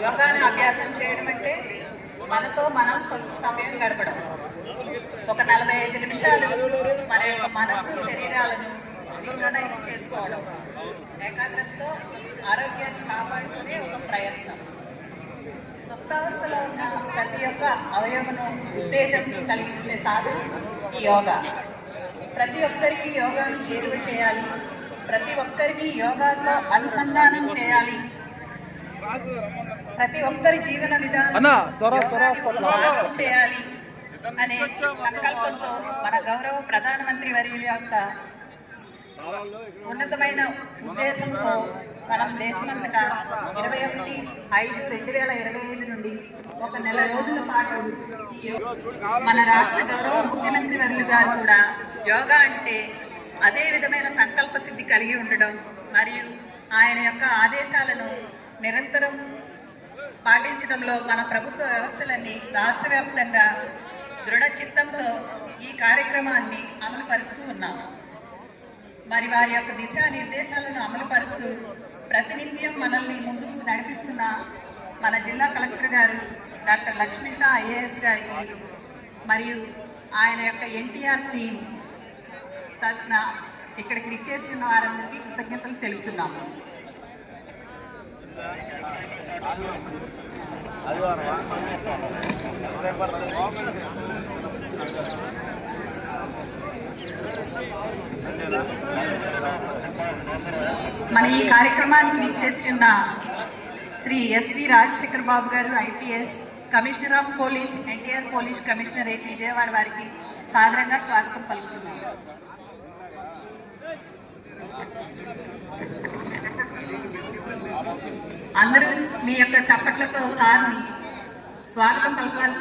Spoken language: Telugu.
యోగాను అభ్యాసం చేయడం అంటే మనతో మనం కొంత సమయం గడపడం, ఒక 45 నిమిషాలు మన యొక్క మనసు శరీరాలను సింక్రనైజ్ చేసుకోవడం, ఏకాగ్రతతో ఆరోగ్యాన్ని కాపాడుకునే ఒక ప్రయత్నం. సుప్తావస్థలో ఉన్న ప్రతి ఒక్క అవయవను ఉత్తేజం కలిగించే సాధన ఈ యోగా. ప్రతి ఒక్కరికి యోగాను చేరువ చేయాలి, ప్రతి ఒక్కరికి యోగాతో అనుసంధానం చేయాలి, ప్రతి ఒక్కరి జీవన విధానం చేయాలి అనే సంకల్పంతో మన గౌరవ ప్రధానమంత్రి వర్యుల యొక్క ఉన్నతమైన ఉద్దేశంతో మనం దేశమంతటా 21/5/2025 నుండి ఒక నెల రోజుల పాటు మన రాష్ట్ర గౌరవ ముఖ్యమంత్రి వర్యులు గారు కూడా యోగా అంటే అదే విధమైన సంకల్ప సిద్ధి కలిగి ఉండడం మరియు ఆయన యొక్క ఆదేశాలను నిరంతరం పాటించడంలో మన ప్రభుత్వ వ్యవస్థలన్నీ రాష్ట్ర వ్యాప్తంగా దృఢ చిత్తంతో ఈ కార్యక్రమాన్ని అమలుపరుస్తూ ఉన్నాం. మరి వారి యొక్క దిశానిర్దేశాలను అమలుపరుస్తూ ప్రతినిత్యం మనల్ని ముందుకు నడిపిస్తున్న మన జిల్లా కలెక్టర్ గారు డాక్టర్ లక్ష్మీషా ఐఏఎస్ గారికి మరియు ఆయన యొక్క ఎన్టీఆర్ టీం తరఫున ఇక్కడికి ఇచ్చేసి ఉన్న వారందరికీ కృతజ్ఞతలు తెలుపుతున్నాము. మన ఈ కార్యక్రమానికి ఇచ్చేసి ఉన్న శ్రీ ఎస్వి రాజశేఖర్ బాబు గారు IPS commissioner of police, NTR police commissionerate Vijayawada వారికి సాదరంగా స్వాగతం పలుకుతున్నాం. అందరూ మీ యొక్క చప్పట్లతో సార్ని స్వాగతం పలకాల్సి